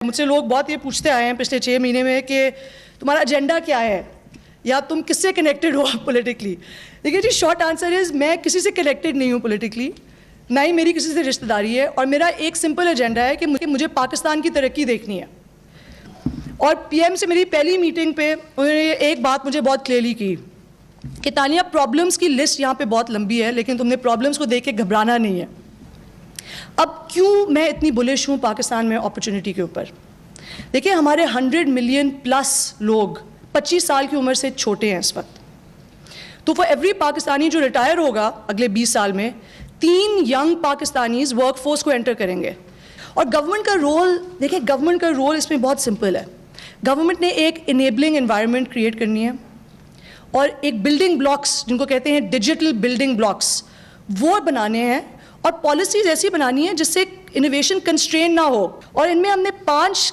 مجھ سے لوگ بہت یہ پوچھتے آئے ہیں پچھلے 6 مہینے میں کہ تمہارا ایجنڈا کیا ہے یا تم کس سے کنیکٹڈ ہو پولیٹیکلی. دیکھیے جی، شارٹ آنسر از میں کسی سے کنیکٹڈ نہیں ہوں پولیٹیکلی، نہ ہی میری کسی سے رشتہ داری ہے، اور میرا ایک سمپل ایجنڈا ہے کہ مجھے پاکستان کی ترقی دیکھنی ہے. اور پی ایم سے میری پہلی میٹنگ پہ انہوں نے ایک بات مجھے بہت کلیئرلی کی کہ تانیہ، پرابلمس کی لسٹ یہاں پہ بہت لمبی ہے لیکن تم نے پرابلمس کو دیکھ کے گھبرانا نہیں ہے. اب کیوں میں اتنی بلش ہوں پاکستان میں اپرچونٹی کے اوپر؟ دیکھیں، ہمارے 100 ملین پلس لوگ 25 سال کی عمر سے چھوٹے ہیں اس وقت. تو فار ایوری پاکستانی جو ریٹائر ہوگا اگلے 20 سال میں، 3 ینگ پاکستانیز ورک فورس کو انٹر کریں گے. اور گورنمنٹ کا رول، دیکھیں گورنمنٹ کا رول اس میں بہت سمپل ہے. گورنمنٹ نے ایک انیبلنگ انوائرمنٹ کریٹ کرنی ہے اور ایک بلڈنگ بلاکس جن کو کہتے ہیں ڈیجیٹل بلڈنگ بلاکس، وہ بنانے ہیں اور پالیسیز ایسی بنانی ہے جس سے انوویشن کنسٹرین نہ ہو. اور ان میں ہم نے 5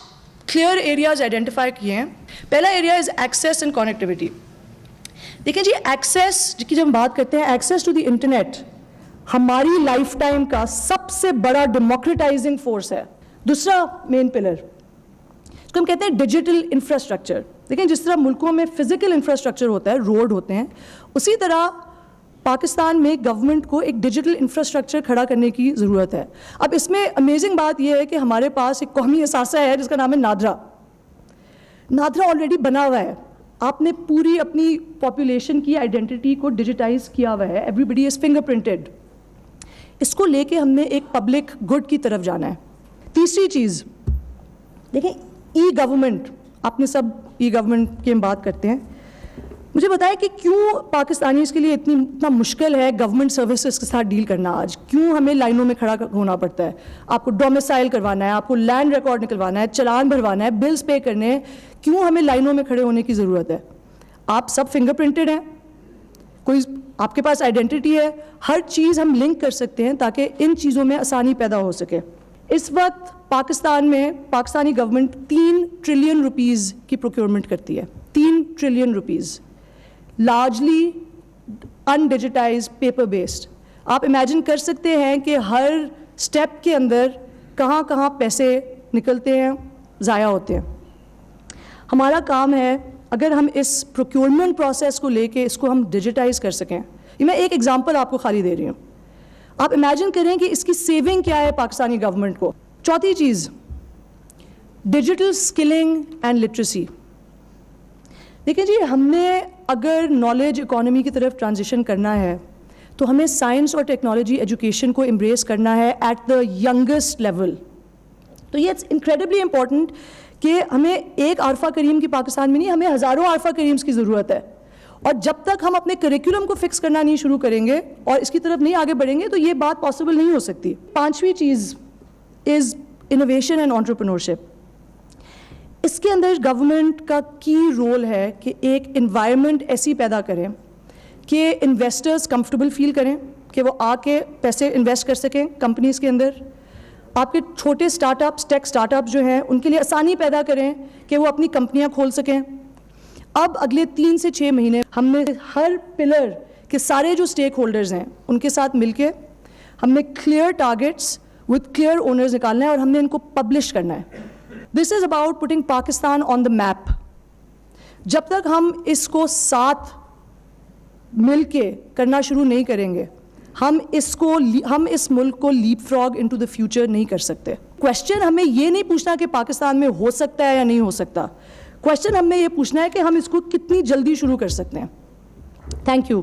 کلیئر ایریاز آئیڈینٹیفائی کیے ہیں. پہلا area is access and connectivity. دیکھیں جی، ایکسیس کی جب ہم بات کرتے ہیں، ایکسیس ٹو دی انٹرنیٹ ہماری لائف ٹائم کا سب سے بڑا ڈیموکریٹائزنگ فورس ہے. دوسرا مین پلر اس کو ہم کہتے ہیں ڈیجیٹل انفراسٹرکچر. دیکھیں، جس طرح ملکوں میں فزیکل انفراسٹرکچر ہوتا ہے، روڈ ہوتے ہیں، اسی طرح پاکستان میں گورنمنٹ کو ایک ڈیجیٹل انفراسٹرکچر کھڑا کرنے کی ضرورت ہے. اب اس میں امیزنگ بات یہ ہے کہ ہمارے پاس ایک قومی اثاثہ ہے جس کا نام ہے نادرا. نادرا آلریڈی بنا ہوا ہے. آپ نے پوری اپنی پاپولیشن کی آئیڈینٹی کو ڈیجیٹائز کیا ہوا ہے. ایوری بڈی از فنگر پرنٹڈ. اس کو لے کے ہم نے ایک پبلک گڈ کی طرف جانا ہے. تیسری چیز، دیکھیں ای گورنمنٹ. آپ نے سب ای گورنمنٹ کی ہم بات کرتے ہیں. مجھے بتائیں کہ کیوں پاکستانی اس کے لیے اتنا مشکل ہے گورنمنٹ سروسز کے ساتھ ڈیل کرنا آج؟ کیوں ہمیں لائنوں میں کھڑا ہونا پڑتا ہے؟ آپ کو ڈومیسائل کروانا ہے، آپ کو لینڈ ریکارڈ نکلوانا ہے، چلان بھروانا ہے، بلز پے کرنے ہیں. کیوں ہمیں لائنوں میں کھڑے ہونے کی ضرورت ہے؟ آپ سب فنگر پرنٹڈ ہیں، کوئی آپ کے پاس آئیڈینٹی ہے، ہر چیز ہم لنک کر سکتے ہیں تاکہ ان چیزوں میں آسانی پیدا ہو سکے. اس وقت پاکستان میں پاکستانی گورنمنٹ 3 ٹریلین روپیز کی پروکیورمنٹ کرتی ہے. 3 ٹریلین روپیز، لارجلی ان ڈیجیٹائز، پیپر بیسڈ. آپ امیجن کر سکتے ہیں کہ ہر سٹیپ کے اندر کہاں کہاں پیسے نکلتے ہیں، ضائع ہوتے ہیں. ہمارا کام ہے اگر ہم اس پروکیورمنٹ پروسیس کو لے کے اس کو ہم ڈیجیٹائز کر سکیں. یہ میں ایک ایگزامپل آپ کو خالی دے رہی ہوں. آپ امیجن کریں کہ اس کی سیونگ کیا ہے پاکستانی گورنمنٹ کو. چوتھی چیز، ڈیجیٹل اسکلنگ اینڈ لٹریسی. دیکھیں جی، ہم نے اگر نالج اکانومی کی طرف ٹرانزیشن کرنا ہے تو ہمیں سائنس اور ٹیکنالوجی ایجوکیشن کو امبریس کرنا ہے ایٹ دا ینگسٹ لیول. تو یہ انکریڈبلی امپورٹنٹ کہ ہمیں ایک عارفہ کریم کی پاکستان میں نہیں، ہمیں ہزاروں عارفہ کریمس کی ضرورت ہے. اور جب تک ہم اپنے کریکولم کو فکس کرنا نہیں شروع کریں گے اور اس کی طرف نہیں آگے بڑھیں گے تو یہ بات پاسبل نہیں ہو سکتی. 5ویں چیز از انوویشن اینڈ انٹرپرینورشپ. اس کے اندر گورنمنٹ کا کی رول ہے کہ ایک انوائرمنٹ ایسی پیدا کریں کہ انویسٹرز کمفرٹیبل فیل کریں کہ وہ آ کے پیسے انویسٹ کر سکیں کمپنیز کے اندر. آپ کے چھوٹے اسٹارٹ اپس، ٹیک اسٹارٹ اپ جو ہیں، ان کے لیے آسانی پیدا کریں کہ وہ اپنی کمپنیاں کھول سکیں. اب اگلے 3 سے 6 مہینے ہم نے ہر پلر کے سارے جو اسٹیک ہولڈرز ہیں ان کے ساتھ مل کے ہم نے clear targets with clear owners نکالنا ہے اور ہم نے ان کو پبلش کرنا ہے. This is about putting Pakistan on the map. جب تک ہم اس کو ساتھ مل کے کرنا شروع نہیں کریں گے، ہم اس ملک کو لیپ فراگ انٹو دا فیوچر نہیں کر سکتے. کوشچن ہمیں یہ نہیں پوچھنا کہ پاکستان میں ہو سکتا ہے یا نہیں ہو سکتا. کوشچن ہمیں یہ پوچھنا ہے کہ ہم اس کو کتنی جلدی شروع کر سکتے ہیں. Thank you.